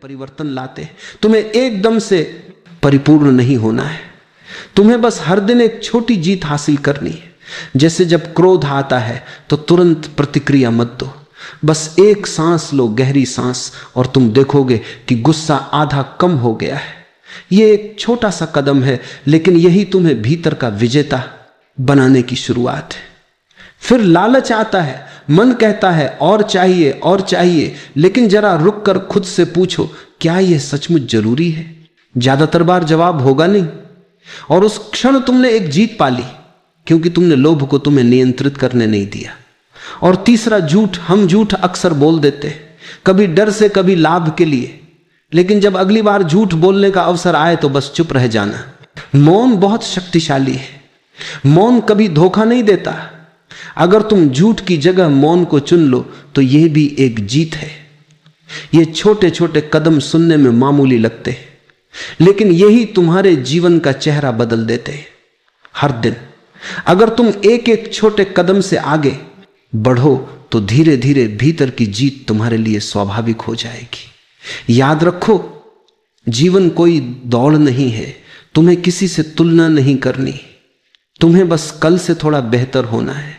परिवर्तन लाते। तुम्हें एकदम से परिपूर्ण नहीं होना है, तुम्हें बस हर दिन एक छोटी जीत हासिल करनी है। जैसे जब क्रोध आता है तो तुरंत प्रतिक्रिया मत दो, बस एक सांस लो, गहरी सांस, और तुम देखोगे कि गुस्सा आधा कम हो गया है। ये एक छोटा सा कदम है, लेकिन यही तुम्हें भीतर का विजेता बनाने की शुरुआत है। फिर लालच आता है, मन कहता है और चाहिए और चाहिए, लेकिन जरा रुक कर खुद से पूछो, क्या यह सचमुच जरूरी है? ज्यादातर बार जवाब होगा नहीं, और उस क्षण तुमने एक जीत पाली, क्योंकि तुमने लोभ को तुम्हें नियंत्रित करने नहीं दिया। और तीसरा झूठ, हम झूठ अक्सर बोल देते हैं, कभी डर से कभी लाभ के लिए, लेकिन जब अगली बार झूठ बोलने का अवसर आए तो बस चुप रह जाना। मौन बहुत शक्तिशाली है, मौन कभी धोखा नहीं देता। अगर तुम झूठ की जगह मौन को चुन लो तो यह भी एक जीत है। ये छोटे छोटे कदम सुनने में मामूली लगते हैं, लेकिन यही तुम्हारे जीवन का चेहरा बदल देते हैं। हर दिन अगर तुम एक एक छोटे कदम से आगे बढ़ो तो धीरे धीरे भीतर की जीत तुम्हारे लिए स्वाभाविक हो जाएगी। याद रखो, जीवन कोई दौड़ नहीं है, तुम्हें किसी से तुलना नहीं करनी, तुम्हें बस कल से थोड़ा बेहतर होना है।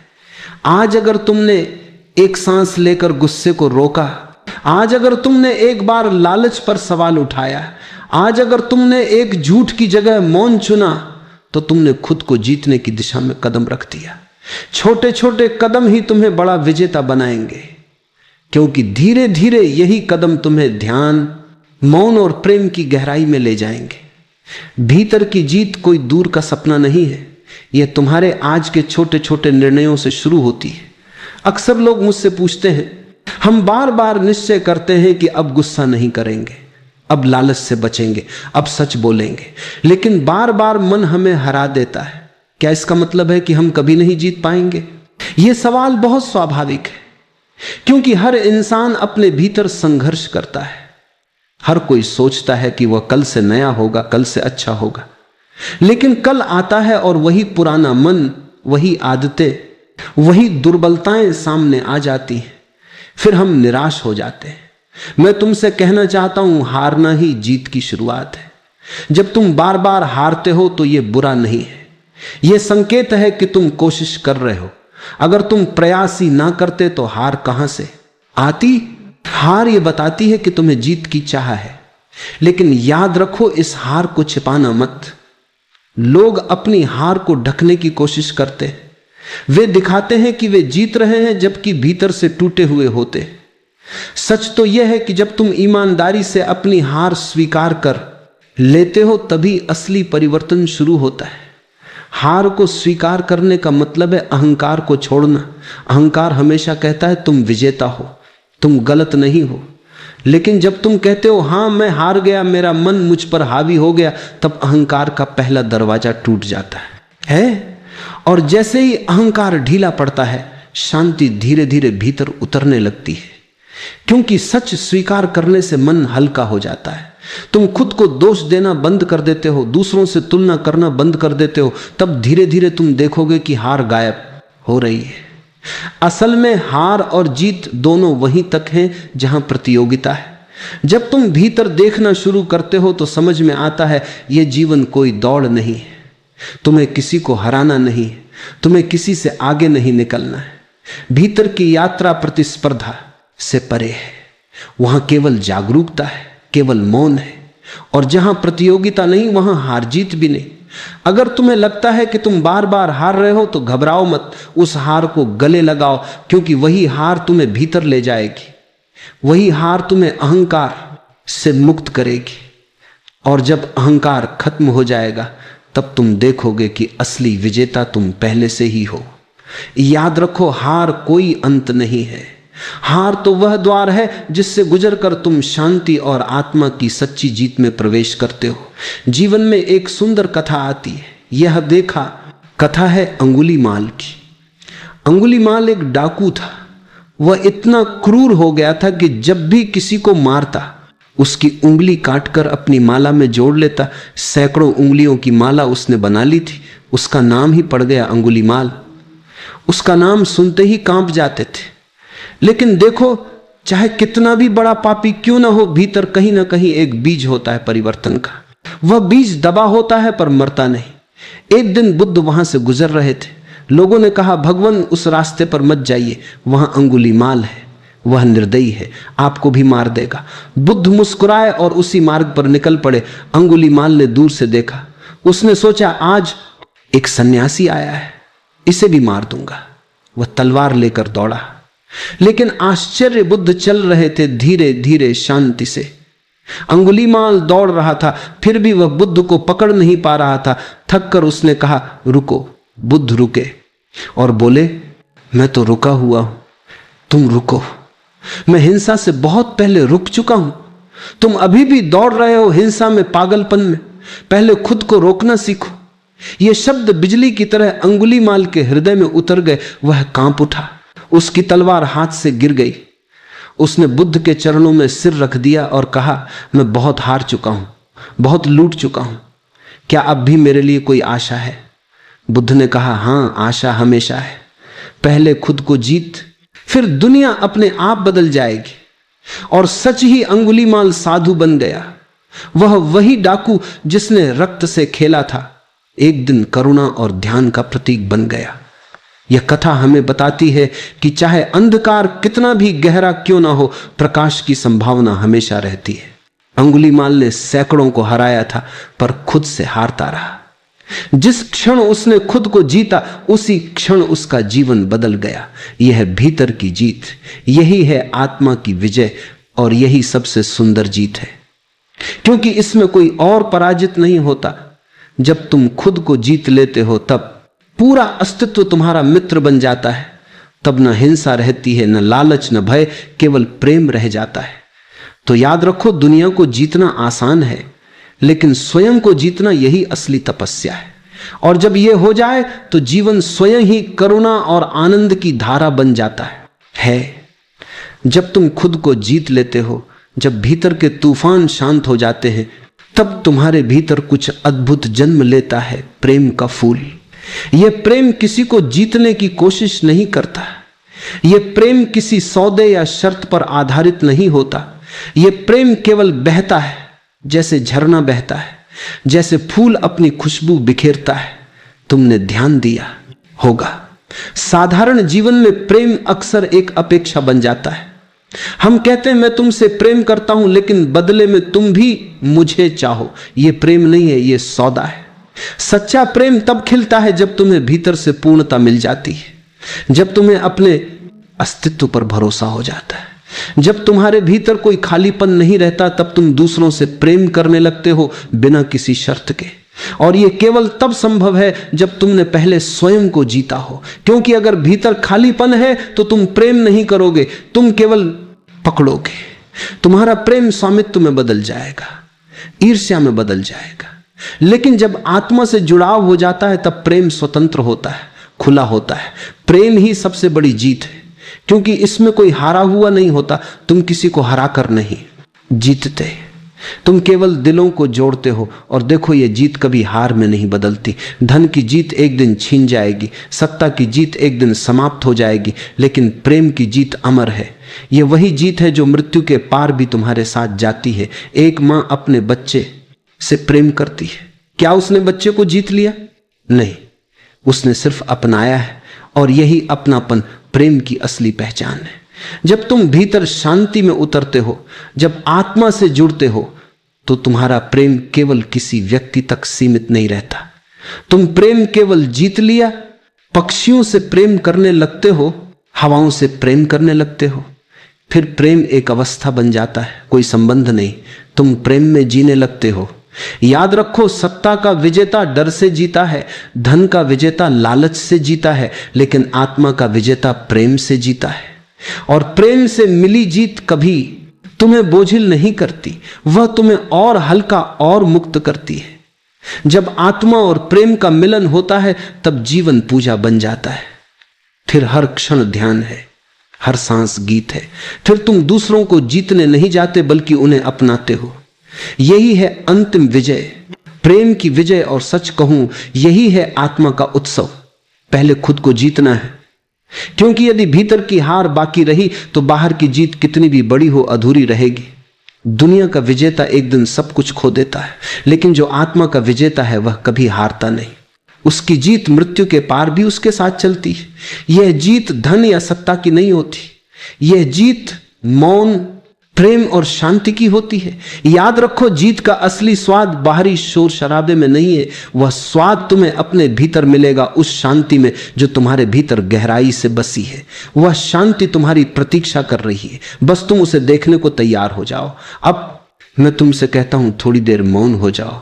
आज अगर तुमने एक सांस लेकर गुस्से को रोका, आज अगर तुमने एक बार लालच पर सवाल उठाया, आज अगर तुमने एक झूठ की जगह मौन चुना, तो तुमने खुद को जीतने की दिशा में कदम रख दिया। छोटे छोटे कदम ही तुम्हें बड़ा विजेता बनाएंगे, क्योंकि धीरे धीरे यही कदम तुम्हें ध्यान, मौन और प्रेम की गहराई में ले जाएंगे। भीतर की जीत कोई दूर का सपना नहीं है, यह तुम्हारे आज के छोटे छोटे निर्णयों से शुरू होती है। अक्सर लोग मुझसे पूछते हैं, हम बार बार निश्चय करते हैं कि अब गुस्सा नहीं करेंगे, अब लालच से बचेंगे, अब सच बोलेंगे, लेकिन बार बार मन हमें हरा देता है। क्या इसका मतलब है कि हम कभी नहीं जीत पाएंगे? यह सवाल बहुत स्वाभाविक है, क्योंकि हर इंसान अपने भीतर संघर्ष करता है। हर कोई सोचता है कि वह कल से नया होगा, कल से अच्छा होगा, लेकिन कल आता है और वही पुराना मन, वही आदतें, वही दुर्बलताएं सामने आ जाती हैं। फिर हम निराश हो जाते हैं। मैं तुमसे कहना चाहता हूं, हारना ही जीत की शुरुआत है। जब तुम बार बार हारते हो तो यह बुरा नहीं है, यह संकेत है कि तुम कोशिश कर रहे हो। अगर तुम प्रयास ही ना करते तो हार कहां से आती? हार यह बताती है कि तुम्हें जीत की चाह है, लेकिन याद रखो, इस हार को छिपाना मत। लोग अपनी हार को ढकने की कोशिश करते हैं, वे दिखाते हैं कि वे जीत रहे हैं, जबकि भीतर से टूटे हुए होते। सच तो यह है कि जब तुम ईमानदारी से अपनी हार स्वीकार कर लेते हो, तभी असली परिवर्तन शुरू होता है। हार को स्वीकार करने का मतलब है अहंकार को छोड़ना। अहंकार हमेशा कहता है तुम विजेता हो, तुम गलत नहीं हो, लेकिन जब तुम कहते हो हां मैं हार गया, मेरा मन मुझ पर हावी हो गया, तब अहंकार का पहला दरवाजा टूट जाता है। और जैसे ही अहंकार ढीला पड़ता है, शांति धीरे धीरे भीतर उतरने लगती है, क्योंकि सच स्वीकार करने से मन हल्का हो जाता है। तुम खुद को दोष देना बंद कर देते हो, दूसरों से तुलना करना बंद कर देते हो, तब धीरे धीरे तुम देखोगे कि हार गायब हो रही है। असल में हार और जीत दोनों वहीं तक हैं जहां प्रतियोगिता है। जब तुम भीतर देखना शुरू करते हो तो समझ में आता है यह जीवन कोई दौड़ नहीं है, तुम्हें किसी को हराना नहीं है, तुम्हें किसी से आगे नहीं निकलना है। भीतर की यात्रा प्रतिस्पर्धा से परे है, वहां केवल जागरूकता है, केवल मौन है, और जहां प्रतियोगिता नहीं वहां हार जीत भी नहीं। अगर तुम्हें लगता है कि तुम बार बार हार रहे हो तो घबराओ मत, उस हार को गले लगाओ, क्योंकि वही हार तुम्हें भीतर ले जाएगी, वही हार तुम्हें अहंकार से मुक्त करेगी। और जब अहंकार खत्म हो जाएगा तब तुम देखोगे कि असली विजेता तुम पहले से ही हो। याद रखो, हार कोई अंत नहीं है, हार तो वह द्वार है जिससे गुजरकर तुम शांति और आत्मा की सच्ची जीत में प्रवेश करते हो। जीवन में एक सुंदर कथा आती है, यह देखा, कथा है अंगुलीमाल की। अंगुलीमाल एक डाकू था। वह इतना क्रूर हो गया था कि जब भी किसी को मारता उसकी उंगली काटकर अपनी माला में जोड़ लेता। सैकड़ों उंगलियों की माला उसने बना ली थी, उसका नाम ही पड़ गया अंगुलीमाल। उसका नाम सुनते ही कांप जाते थे। लेकिन देखो, चाहे कितना भी बड़ा पापी क्यों ना हो, भीतर कहीं ना कहीं एक बीज होता है परिवर्तन का। वह बीज दबा होता है पर मरता नहीं। एक दिन बुद्ध वहां से गुजर रहे थे। लोगों ने कहा, भगवान उस रास्ते पर मत जाइए, वहां अंगुलीमाल है, वह निर्दयी है, आपको भी मार देगा। बुद्ध मुस्कुराए और उसी मार्ग पर निकल पड़े। अंगुलीमाल ने दूर से देखा, उसने सोचा आज एक सन्यासी आया है, इसे भी मार दूंगा। वह तलवार लेकर दौड़ा, लेकिन आश्चर्य, बुद्ध चल रहे थे धीरे धीरे शांति से। अंगुलीमाल दौड़ रहा था, फिर भी वह बुद्ध को पकड़ नहीं पा रहा था। थक कर उसने कहा, रुको। बुद्ध रुके और बोले, मैं तो रुका हुआ हूं, तुम रुको। मैं हिंसा से बहुत पहले रुक चुका हूं, तुम अभी भी दौड़ रहे हो हिंसा में, पागलपन में। पहले खुद को रोकना सीखो। ये शब्द बिजली की तरह अंगुलीमाल के हृदय में उतर गए। वह कांप उठा, उसकी तलवार हाथ से गिर गई। उसने बुद्ध के चरणों में सिर रख दिया और कहा, मैं बहुत हार चुका हूं, बहुत लूट चुका हूं, क्या अब भी मेरे लिए कोई आशा है? बुद्ध ने कहा, हां, आशा हमेशा है। पहले खुद को जीत, फिर दुनिया अपने आप बदल जाएगी। और सच ही अंगुलीमाल साधु बन गया। वह वही डाकू जिसने रक्त से खेला था, एक दिन करुणा और ध्यान का प्रतीक बन गया। यह कथा हमें बताती है कि चाहे अंधकार कितना भी गहरा क्यों ना हो, प्रकाश की संभावना हमेशा रहती है। अंगुलीमाल ने सैकड़ों को हराया था, पर खुद से हारता रहा। जिस क्षण उसने खुद को जीता, उसी क्षण उसका जीवन बदल गया। यह है भीतर की जीत, यही है आत्मा की विजय, और यही सबसे सुंदर जीत है, क्योंकि इसमें कोई और पराजित नहीं होता। जब तुम खुद को जीत लेते हो, तब पूरा अस्तित्व तुम्हारा मित्र बन जाता है। तब न हिंसा रहती है, न लालच, न भय, केवल प्रेम रह जाता है। तो याद रखो, दुनिया को जीतना आसान है, लेकिन स्वयं को जीतना यही असली तपस्या है। और जब यह हो जाए तो जीवन स्वयं ही करुणा और आनंद की धारा बन जाता है। जब तुम खुद को जीत लेते हो, जब भीतर के तूफान शांत हो जाते हैं, तब तुम्हारे भीतर कुछ अद्भुत जन्म लेता है, प्रेम का फूल। यह प्रेम किसी को जीतने की कोशिश नहीं करता। यह प्रेम किसी सौदे या शर्त पर आधारित नहीं होता। यह प्रेम केवल बहता है, जैसे झरना बहता है, जैसे फूल अपनी खुशबू बिखेरता है। तुमने ध्यान दिया होगा, साधारण जीवन में प्रेम अक्सर एक अपेक्षा बन जाता है। हम कहते हैं, मैं तुमसे प्रेम करता हूं, लेकिन बदले में तुम भी मुझे चाहो। यह प्रेम नहीं है, यह सौदा है। सच्चा प्रेम तब खिलता है जब तुम्हें भीतर से पूर्णता मिल जाती है, जब तुम्हें अपने अस्तित्व पर भरोसा हो जाता है, जब तुम्हारे भीतर कोई खालीपन नहीं रहता। तब तुम दूसरों से प्रेम करने लगते हो बिना किसी शर्त के। और यह केवल तब संभव है जब तुमने पहले स्वयं को जीता हो, क्योंकि अगर भीतर खालीपन है तो तुम प्रेम नहीं करोगे, तुम केवल पकड़ोगे। तुम्हारा प्रेम स्वामित्व में बदल जाएगा, ईर्ष्या में बदल जाएगा। लेकिन जब आत्मा से जुड़ाव हो जाता है, तब प्रेम स्वतंत्र होता है, खुला होता है। प्रेम ही सबसे बड़ी जीत है, क्योंकि इसमें कोई हारा हुआ नहीं होता। तुम किसी को हराकर नहीं जीतते, तुम केवल दिलों को जोड़ते हो। और देखो, यह जीत कभी हार में नहीं बदलती। धन की जीत एक दिन छीन जाएगी, सत्ता की जीत एक दिन समाप्त हो जाएगी, लेकिन प्रेम की जीत अमर है। यह वही जीत है जो मृत्यु के पार भी तुम्हारे साथ जाती है। एक मां अपने बच्चे से प्रेम करती है। क्या उसने बच्चे को जीत लिया? नहीं, उसने सिर्फ अपनाया है। और यही अपनापन प्रेम की असली पहचान है। जब तुम भीतर शांति में उतरते हो, जब आत्मा से जुड़ते हो, तो तुम्हारा प्रेम केवल किसी व्यक्ति तक सीमित नहीं रहता। तुम प्रेम केवल जीत लिया, पक्षियों से प्रेम करने लगते हो, हवाओं से प्रेम करने लगते हो। फिर प्रेम एक अवस्था बन जाता है, कोई संबंध नहीं। तुम प्रेम में जीने लगते हो। याद रखो, सत्ता का विजेता डर से जीता है, धन का विजेता लालच से जीता है, लेकिन आत्मा का विजेता प्रेम से जीता है। और प्रेम से मिली जीत कभी तुम्हें बोझिल नहीं करती, वह तुम्हें और हल्का और मुक्त करती है। जब आत्मा और प्रेम का मिलन होता है, तब जीवन पूजा बन जाता है। फिर हर क्षण ध्यान है, हर सांस गीत है। फिर तुम दूसरों को जीतने नहीं जाते, बल्कि उन्हें अपनाते हो। यही है अंतिम विजय, प्रेम की विजय। और सच कहूं, यही है आत्मा का उत्सव। पहले खुद को जीतना है, क्योंकि यदि भीतर की हार बाकी रही तो बाहर की जीत कितनी भी बड़ी हो अधूरी रहेगी। दुनिया का विजेता एक दिन सब कुछ खो देता है, लेकिन जो आत्मा का विजेता है वह कभी हारता नहीं। उसकी जीत मृत्यु के पार भी उसके साथ चलती है। यह जीत धन या सत्ता की नहीं होती, यह जीत मौन, प्रेम और शांति की होती है। याद रखो, जीत का असली स्वाद बाहरी शोर शराबे में नहीं है, वह स्वाद तुम्हें अपने भीतर मिलेगा, उस शांति में जो तुम्हारे भीतर गहराई से बसी है। वह शांति तुम्हारी प्रतीक्षा कर रही है, बस तुम उसे देखने को तैयार हो जाओ। अब मैं तुमसे कहता हूं, थोड़ी देर मौन हो जाओ,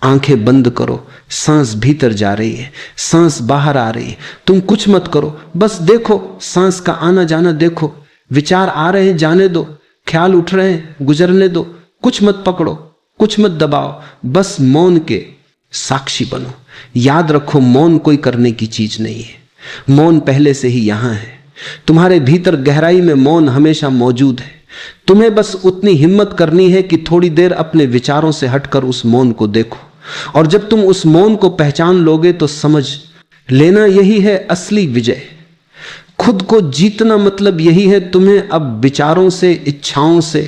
आंखें बंद करो। सांस भीतर जा रही है, सांस बाहर आ रही है। तुम कुछ मत करो, बस देखो, सांस का आना जाना देखो। विचार आ रहे हैं, जाने दो। ख्याल उठ रहे हैं, गुजरने दो। कुछ मत पकड़ो, कुछ मत दबाओ, बस मौन के साक्षी बनो। याद रखो, मौन कोई करने की चीज नहीं है, मौन पहले से ही यहां है। तुम्हारे भीतर गहराई में मौन हमेशा मौजूद है। तुम्हें बस उतनी हिम्मत करनी है कि थोड़ी देर अपने विचारों से हटकर उस मौन को देखो। और जब तुम उस मौन को पहचान लोगे तो समझ लेना, यही है असली विजय। खुद को जीतना मतलब यही है तुम्हें अब विचारों से, इच्छाओं से,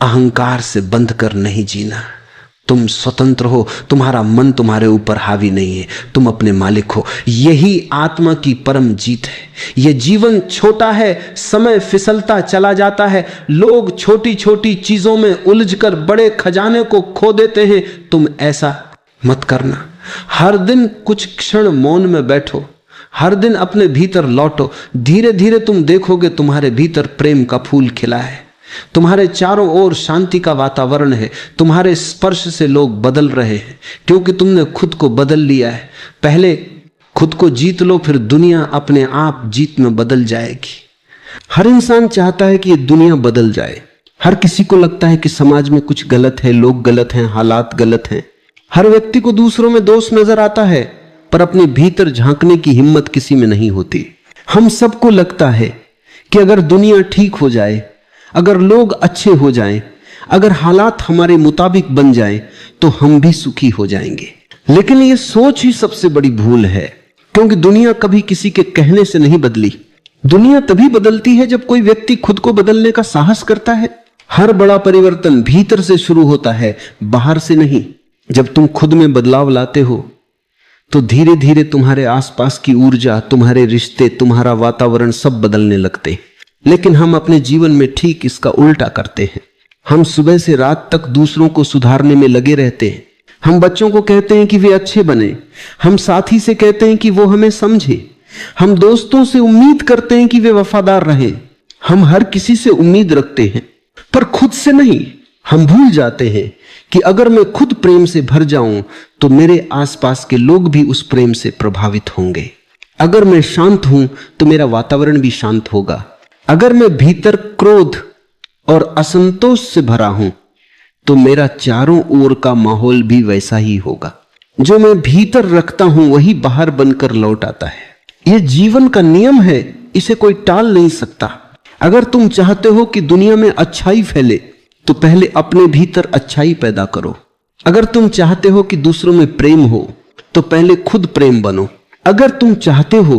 अहंकार से बंध कर नहीं जीना। तुम स्वतंत्र हो, तुम्हारा मन तुम्हारे ऊपर हावी नहीं है, तुम अपने मालिक हो। यही आत्मा की परम जीत है। यह जीवन छोटा है, समय फिसलता चला जाता है, लोग छोटी छोटी चीजों में उलझकर बड़े खजाने को खो देते हैं। तुम ऐसा मत करना। हर दिन कुछ क्षण मौन में बैठो, हर दिन अपने भीतर लौटो। धीरे धीरे तुम देखोगे तुम्हारे भीतर प्रेम का फूल खिला है, तुम्हारे चारों ओर शांति का वातावरण है, तुम्हारे स्पर्श से लोग बदल रहे हैं, क्योंकि तुमने खुद को बदल लिया है। पहले खुद को जीत लो, फिर दुनिया अपने आप जीत में बदल जाएगी। हर इंसान चाहता है कि ये दुनिया बदल जाए। हर किसी को लगता है कि समाज में कुछ गलत है, लोग गलत हैं, हालात गलत हैं। हर व्यक्ति को दूसरों में दोष नजर आता है, पर अपने भीतर झांकने की हिम्मत किसी में नहीं होती। हम सबको लगता है कि अगर दुनिया ठीक हो जाए, अगर लोग अच्छे हो जाएं, अगर हालात हमारे मुताबिक बन जाएं, तो हम भी सुखी हो जाएंगे। लेकिन ये सोच ही सबसे बड़ी भूल है, क्योंकि दुनिया कभी किसी के कहने से नहीं बदली। दुनिया तभी बदलती है जब कोई व्यक्ति खुद को बदलने का साहस करता है। हर बड़ा परिवर्तन भीतर से शुरू होता है, बाहर से नहीं। जब तुम खुद में बदलाव लाते हो तो धीरे धीरे तुम्हारे आसपास की ऊर्जा, तुम्हारे रिश्ते, तुम्हारा वातावरण सब बदलने लगते हैं। लेकिन हम अपने जीवन में ठीक इसका उल्टा करते हैं। हम सुबह से रात तक दूसरों को सुधारने में लगे रहते हैं। हम बच्चों को कहते हैं कि वे अच्छे बने, हम साथी से कहते हैं कि वो हमें समझे, हम दोस्तों से उम्मीद करते हैं कि वे वफादार रहें। हम हर किसी से उम्मीद रखते हैं, पर खुद से नहीं। हम भूल जाते हैं कि अगर मैं खुद प्रेम से भर जाऊं तो मेरे आसपास के लोग भी उस प्रेम से प्रभावित होंगे। अगर मैं शांत हूं तो मेरा वातावरण भी शांत होगा। अगर मैं भीतर क्रोध और असंतोष से भरा हूं तो मेरा चारों ओर का माहौल भी वैसा ही होगा। जो मैं भीतर रखता हूं वही बाहर बनकर लौट आता है। यह जीवन का नियम है, इसे कोई टाल नहीं सकता। अगर तुम चाहते हो कि दुनिया में अच्छाई फैले तो पहले अपने भीतर अच्छाई पैदा करो। अगर तुम चाहते हो कि दूसरों में प्रेम हो तो पहले खुद प्रेम बनो। अगर तुम चाहते हो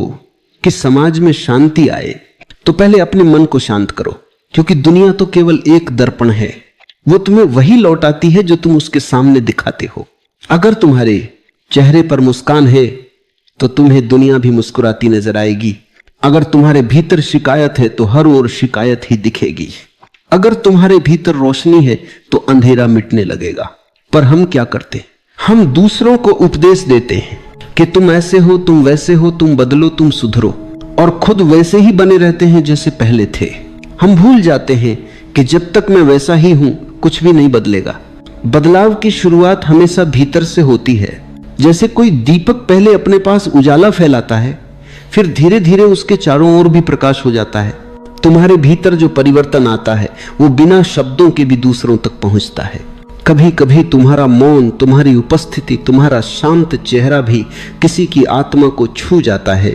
कि समाज में शांति आए तो पहले अपने मन को शांत करो, क्योंकि दुनिया तो केवल एक दर्पण है, वो तुम्हें वही लौटाती है जो तुम उसके सामने दिखाते हो। अगर तुम्हारे चेहरे पर मुस्कान है तो तुम्हें दुनिया भी मुस्कुराती नजर आएगी। अगर तुम्हारे भीतर शिकायत है तो हर ओर शिकायत ही दिखेगी। अगर तुम्हारे भीतर रोशनी है तो अंधेरा मिटने लगेगा। पर हम क्या करते? हम दूसरों को उपदेश देते हैं कि तुम ऐसे हो, तुम वैसे हो, तुम बदलो, तुम सुधरो, और खुद वैसे ही बने रहते हैं जैसे पहले थे। हम भूल जाते हैं कि जब तक मैं वैसा ही हूं कुछ भी नहीं बदलेगा। बदलाव की शुरुआत हमेशा भीतर से होती है। जैसे कोई दीपक पहले अपने पास उजाला फैलाता है, फिर धीरे धीरे उसके चारों ओर भी प्रकाश हो जाता है। तुम्हारे भीतर जो परिवर्तन आता है वो बिना शब्दों के भी दूसरों तक पहुंचता है। कभी कभी तुम्हारा मौन, तुम्हारी उपस्थिति, तुम्हारा शांत चेहरा भी किसी की आत्मा को छू जाता है।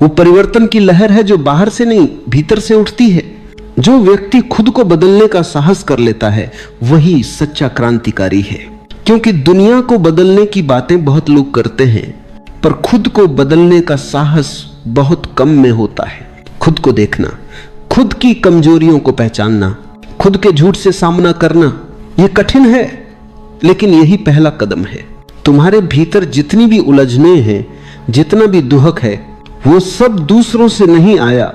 वो परिवर्तन की लहर है जो बाहर से नहीं भीतर से उठती है। जो व्यक्ति खुद को बदलने का साहस कर लेता है वही सच्चा क्रांतिकारी है। क्योंकि दुनिया को बदलने की बातें बहुत लोग करते हैं, पर खुद को बदलने का साहस बहुत कम में होता है। खुद को देखना, खुद की कमजोरियों को पहचानना, खुद के झूठ से सामना करना, यह कठिन है, लेकिन यही पहला कदम है। तुम्हारे भीतर जितनी भी उलझने हैं, जितना भी दुहक है, वो सब दूसरों से नहीं आया,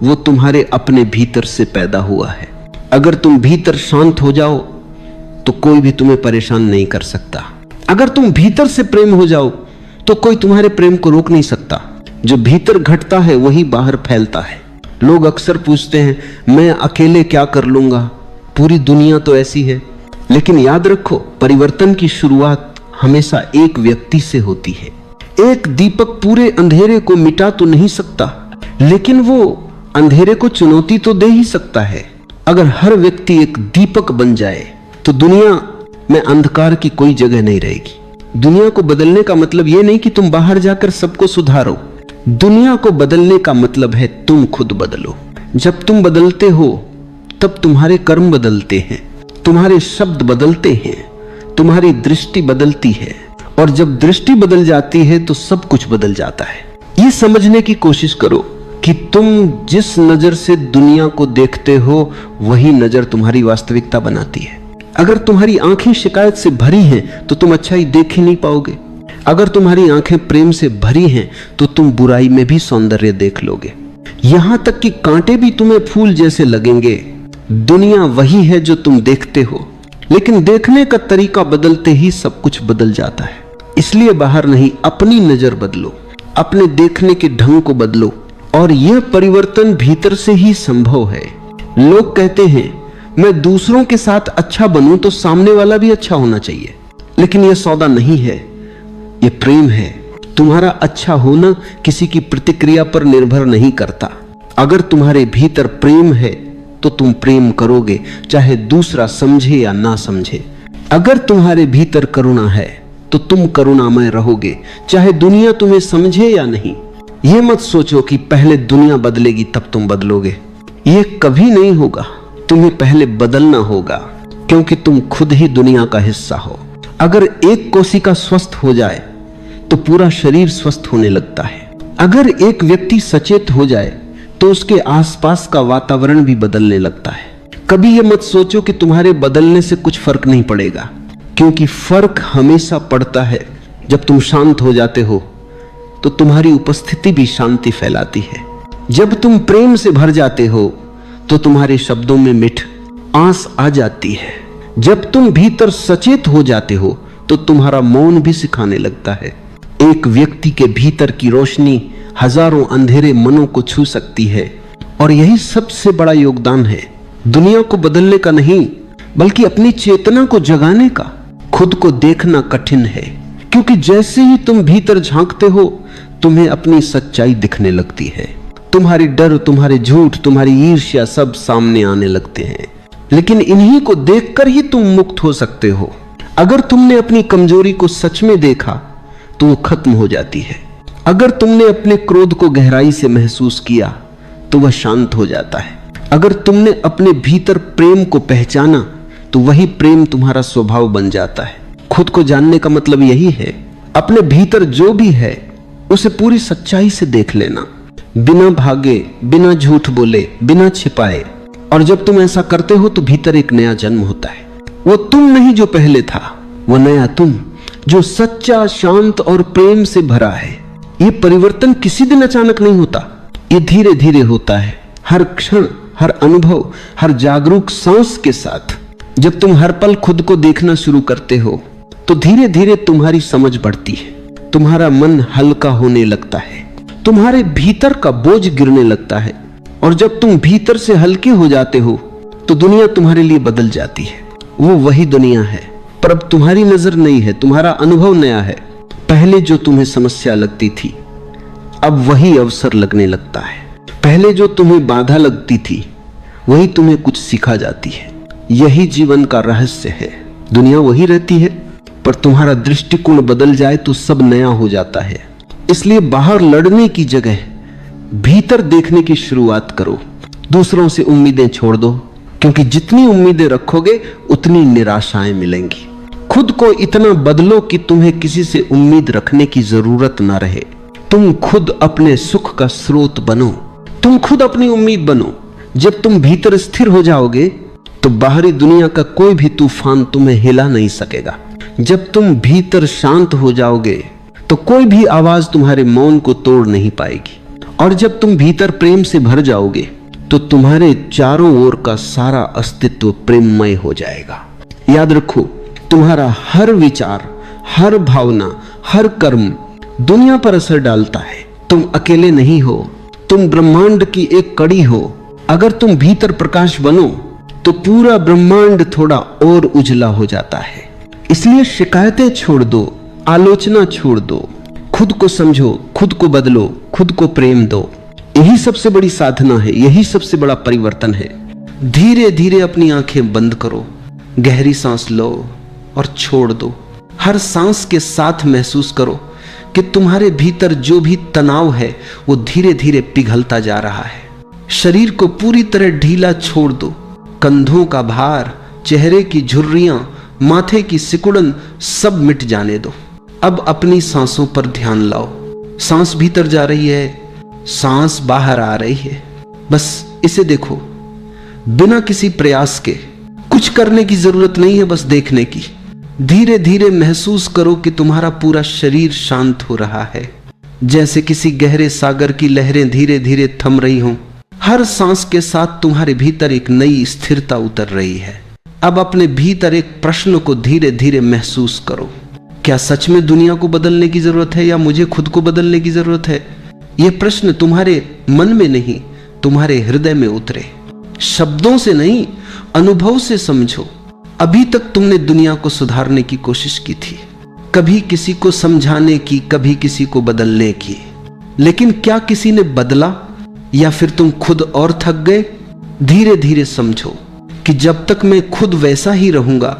वो तुम्हारे अपने भीतर से पैदा हुआ है। अगर तुम भीतर शांत हो जाओ तो कोई भी तुम्हें परेशान नहीं कर सकता। अगर तुम भीतर से प्रेम हो जाओ तो कोई तुम्हारे प्रेम को रोक नहीं सकता। जो भीतर घटता है वही बाहर फैलता है। लोग अक्सर पूछते हैं, मैं अकेले क्या कर लूंगा, पूरी दुनिया तो ऐसी है। लेकिन याद रखो, परिवर्तन की शुरुआत हमेशा एक व्यक्ति से होती है। एक दीपक पूरे अंधेरे को मिटा तो नहीं सकता, लेकिन वो अंधेरे को चुनौती तो दे ही सकता है। अगर हर व्यक्ति एक दीपक बन जाए तो दुनिया में अंधकार की कोई जगह नहीं रहेगी। दुनिया को बदलने का मतलब यह नहीं कि तुम बाहर जाकर सबको सुधारो। दुनिया को बदलने का मतलब है तुम खुद बदलो। जब तुम बदलते हो तब तुम्हारे कर्म बदलते हैं, तुम्हारे शब्द बदलते हैं, तुम्हारी दृष्टि बदलती है, और जब दृष्टि बदल जाती है तो सब कुछ बदल जाता है। ये समझने की कोशिश करो कि तुम जिस नजर से दुनिया को देखते हो वही नजर तुम्हारी वास्तविकता बनाती है। अगर तुम्हारी आंखें शिकायत से भरी हैं तो तुम अच्छाई देख ही नहीं पाओगे। अगर तुम्हारी आंखें प्रेम से भरी हैं तो तुम बुराई में भी सौंदर्य देख लोगे। यहां तक कि कांटे भी तुम्हें फूल जैसे लगेंगे। दुनिया वही है जो तुम देखते हो, लेकिन देखने का तरीका बदलते ही सब कुछ बदल जाता है। इसलिए बाहर नहीं, अपनी नजर बदलो, अपने देखने के ढंग को बदलो, और यह परिवर्तन भीतर से ही संभव है। लोग कहते हैं, मैं दूसरों के साथ अच्छा बनूं तो सामने वाला भी अच्छा होना चाहिए, लेकिन यह सौदा नहीं है, यह प्रेम है। तुम्हारा अच्छा होना किसी की प्रतिक्रिया पर निर्भर नहीं करता। अगर तुम्हारे भीतर प्रेम है तो तुम प्रेम करोगे, चाहे दूसरा समझे या ना समझे। अगर तुम्हारे भीतर करुणा है तो तुम करुणामय रहोगे, चाहे दुनिया तुम्हें समझे या नहीं। यह मत सोचो कि पहले दुनिया बदलेगी तब तुम बदलोगे। यह कभी नहीं होगा। तुम्हें पहले बदलना होगा, क्योंकि तुम खुद ही दुनिया का हिस्सा हो। अगर एक कोशिका स्वस्थ हो जाए तो पूरा शरीर स्वस्थ होने लगता है। अगर एक व्यक्ति सचेत हो जाए तो उसके आसपास का वातावरण भी बदलने लगता है। कभी यह मत सोचो कि तुम्हारे बदलने से कुछ फर्क नहीं पड़ेगा, क्योंकि फर्क हमेशा पड़ता है। जब तुम शांत हो जाते हो तो तुम्हारी उपस्थिति भी शांति फैलाती है। जब तुम प्रेम से भर जाते हो तो तुम्हारे शब्दों में मिठ आस आ जाती है। जब तुम भीतर सचेत हो जाते हो तो तुम्हारा मौन भी सिखाने लगता है। एक व्यक्ति के भीतर की रोशनी हजारों अंधेरे मनों को छू सकती है, और यही सबसे बड़ा योगदान है। दुनिया को बदलने का नहीं, बल्कि अपनी चेतना को जगाने का। खुद को देखना कठिन है, क्योंकि जैसे ही तुम भीतर झांकते हो तुम्हें अपनी सच्चाई दिखने लगती है। तुम्हारी डर, तुम्हारे झूठ, तुम्हारी ईर्ष्या सब सामने आने लगते हैं। लेकिन इन्हीं को देखकर ही तुम मुक्त हो सकते हो। अगर तुमने अपनी कमजोरी को सच में देखा तो वो खत्म हो जाती है। अगर तुमने अपने क्रोध को गहराई से महसूस किया तो वह शांत हो जाता है। अगर तुमने अपने भीतर प्रेम को पहचाना तो वही प्रेम तुम्हारा स्वभाव बन जाता है। खुद को जानने का मतलब यही है, अपने भीतर जो भी है उसे पूरी सच्चाई से देख लेना, बिना भागे, बिना झूठ बोले, बिना छिपाए। और जब तुम ऐसा करते हो तो भीतर एक नया जन्म होता है। वो तुम नहीं जो पहले था, वो नया तुम जो सच्चा, शांत और प्रेम से भरा है। ये परिवर्तन किसी दिन अचानक नहीं होता, ये धीरे धीरे होता है। हर क्षण, हर अनुभव, हर जागरूक सांस के साथ। जब तुम हर पल खुद को देखना शुरू करते हो तो धीरे धीरे तुम्हारी समझ बढ़ती है, तुम्हारा मन हल्का होने लगता है, तुम्हारे भीतर का बोझ गिरने लगता है। और जब तुम भीतर से हल्के हो जाते हो तो दुनिया तुम्हारे लिए बदल जाती है। वो वही दुनिया है, पर अब तुम्हारी नजर नहीं है, तुम्हारा अनुभव नया है। पहले जो तुम्हें समस्या लगती थी अब वही अवसर लगने लगता है। पहले जो तुम्हें बाधा लगती थी वही तुम्हें कुछ सिखा जाती है। यही जीवन का रहस्य है। दुनिया वही रहती है, पर तुम्हारा दृष्टिकोण बदल जाए तो सब नया हो जाता है। इसलिए बाहर लड़ने की जगह भीतर देखने की शुरुआत करो। दूसरों से उम्मीदें छोड़ दो, क्योंकि जितनी उम्मीदें रखोगे उतनी निराशाएं मिलेंगी। खुद को इतना बदलो कि तुम्हें किसी से उम्मीद रखने की जरूरत ना रहे। तुम खुद अपने सुख का स्रोत बनो। तुम खुद अपनी उम्मीद बनो। जब तुम भीतर स्थिर हो जाओगे तो बाहरी दुनिया का कोई भी तूफान तुम्हें हिला नहीं सकेगा। जब तुम भीतर शांत हो जाओगे तो कोई भी आवाज तुम्हारे मौन को तोड़ नहीं पाएगी। और जब तुम भीतर प्रेम से भर जाओगे तो तुम्हारे चारों ओर का सारा अस्तित्व प्रेममय हो जाएगा। याद रखो, तुम्हारा हर विचार, हर भावना, हर कर्म दुनिया पर असर डालता है। तुम अकेले नहीं हो, तुम ब्रह्मांड की एक कड़ी हो। अगर तुम भीतर प्रकाश बनो तो पूरा ब्रह्मांड थोड़ा और उजला हो जाता है। इसलिए शिकायतें छोड़ दो, आलोचना छोड़ दो, खुद को समझो, खुद को बदलो, खुद को प्रेम दो। यही सबसे बड़ी साधना है, यही सबसे बड़ा परिवर्तन है। धीरे धीरे अपनी आंखें बंद करो, गहरी सांस लो और छोड़ दो। हर सांस के साथ महसूस करो कि तुम्हारे भीतर जो भी तनाव है वो धीरे धीरे पिघलता जा रहा है। शरीर को पूरी तरह ढीला छोड़ दो। कंधों का भार, चेहरे की झुर्रियां, माथे की सिकुड़न सब मिट जाने दो। अब अपनी सांसों पर ध्यान लाओ। सांस भीतर जा रही है, सांस बाहर आ रही है। बस इसे देखो, बिना किसी प्रयास के। कुछ करने की जरूरत नहीं है, बस देखने की। धीरे धीरे महसूस करो कि तुम्हारा पूरा शरीर शांत हो रहा है, जैसे किसी गहरे सागर की लहरें धीरे धीरे थम रही हों। हर सांस के साथ तुम्हारे भीतर एक नई स्थिरता उतर रही है। अब अपने भीतर एक प्रश्न को धीरे धीरे महसूस करो। क्या सच में दुनिया को बदलने की जरूरत है या मुझे खुद को बदलने की जरूरत है? यह प्रश्न तुम्हारे मन में नहीं, तुम्हारे हृदय में उतरे। शब्दों से नहीं, अनुभव से समझो। अभी तक तुमने दुनिया को सुधारने की कोशिश की थी, कभी किसी को समझाने की, कभी किसी को बदलने की। लेकिन क्या किसी ने बदला या फिर तुम खुद और थक गए? धीरे धीरे समझो कि जब तक मैं खुद वैसा ही रहूंगा,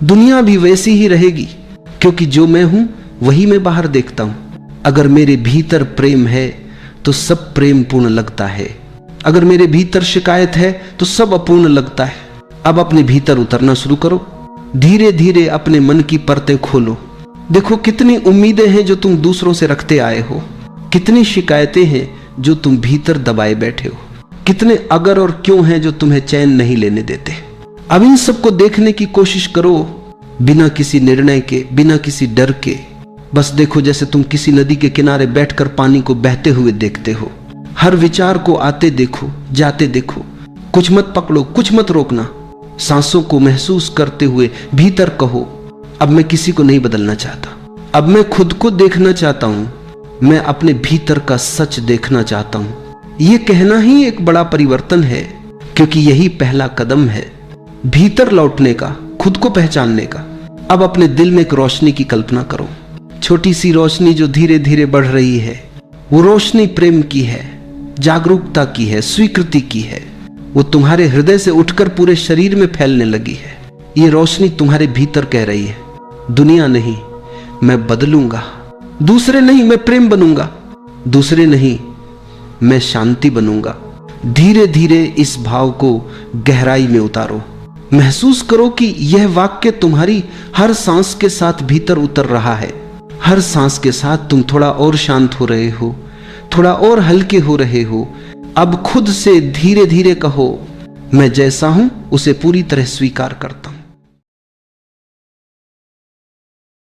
दुनिया भी वैसी ही रहेगी, क्योंकि जो मैं हूं वही मैं बाहर देखता हूं। अगर मेरे भीतर प्रेम है तो सब प्रेम पूर्ण लगता है। अगर मेरे भीतर शिकायत है तो सब अपूर्ण लगता है। अब अपने भीतर उतरना शुरू करो। धीरे धीरे अपने मन की परतें खोलो। देखो कितनी उम्मीदें हैं जो तुम दूसरों से रखते आए हो, कितनी शिकायतें हैं जो तुम भीतर दबाए बैठे हो, कितने अगर और क्यों हैं जो तुम्हें चैन नहीं लेने देते। अब इन सबको देखने की कोशिश करो, बिना किसी निर्णय के, बिना किसी डर के। बस देखो जैसे तुम किसी नदी के किनारे बैठकर पानी को बहते हुए देखते हो। हर विचार को आते देखो, जाते देखो। कुछ मत पकड़ो, कुछ मत रोकना। सांसों को महसूस करते हुए भीतर कहो, अब मैं किसी को नहीं बदलना चाहता, अब मैं खुद को देखना चाहता हूं, मैं अपने भीतर का सच देखना चाहता हूं। यह कहना ही एक बड़ा परिवर्तन है, क्योंकि यही पहला कदम है भीतर लौटने का, खुद को पहचानने का। अब अपने दिल में एक रोशनी की कल्पना करो, छोटी सी रोशनी जो धीरे धीरे बढ़ रही है। वो रोशनी प्रेम की है, जागरूकता की है, स्वीकृति की है। वो तुम्हारे हृदय से उठकर पूरे शरीर में फैलने लगी है। ये रोशनी तुम्हारे भीतर कह रही है, दुनिया नहीं, मैं बदलूंगा। दूसरे नहीं, मैं प्रेम बनूंगा। दूसरे नहीं, मैं शांति बनूंगा। धीरे धीरे इस भाव को गहराई में उतारो। महसूस करो कि यह वाक्य तुम्हारी हर सांस के साथ भीतर उतर रहा है। हर सांस के साथ तुम थोड़ा और शांत हो रहे हो, थोड़ा और हल्के हो रहे हो। अब खुद से धीरे धीरे कहो, मैं जैसा हूं उसे पूरी तरह स्वीकार करता हूं।